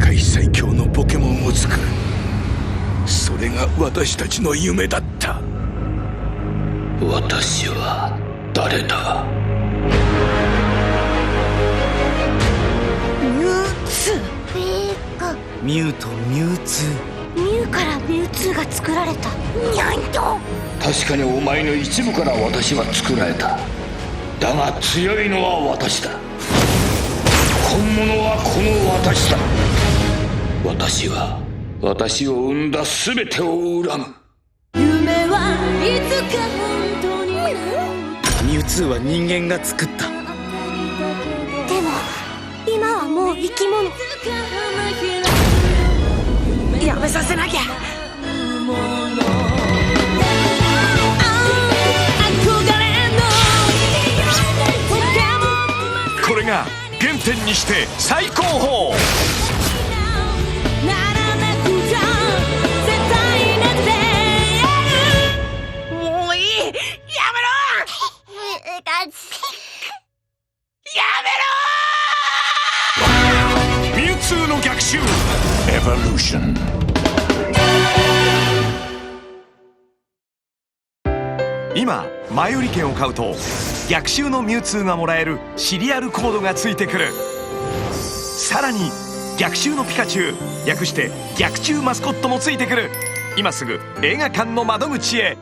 界最強のポケモンを作る。それが私たちの夢だった。私は誰だ？ミュウツー。ミュウとミュウツー。ミュウからミュウツーが作られた。なんと。確かにお前の一部から私は作られた。だが強いのは私だ。本物はこの私だ。私は私を生んだ全てを恨む。夢はいつか本当に。ミュウツーは人間が作った。でも今はもう生き物。やめさせなきゃ。これが原点にして最高峰。もういい。やめろ。ミュウツーの逆襲エボリューション。今前売り券を買うと逆襲のミュウツーがもらえるシリアルコードがついてくる。さらに逆襲のピカチュウ、略して逆襲マスコットもついてくる。今すぐ映画館の窓口へ。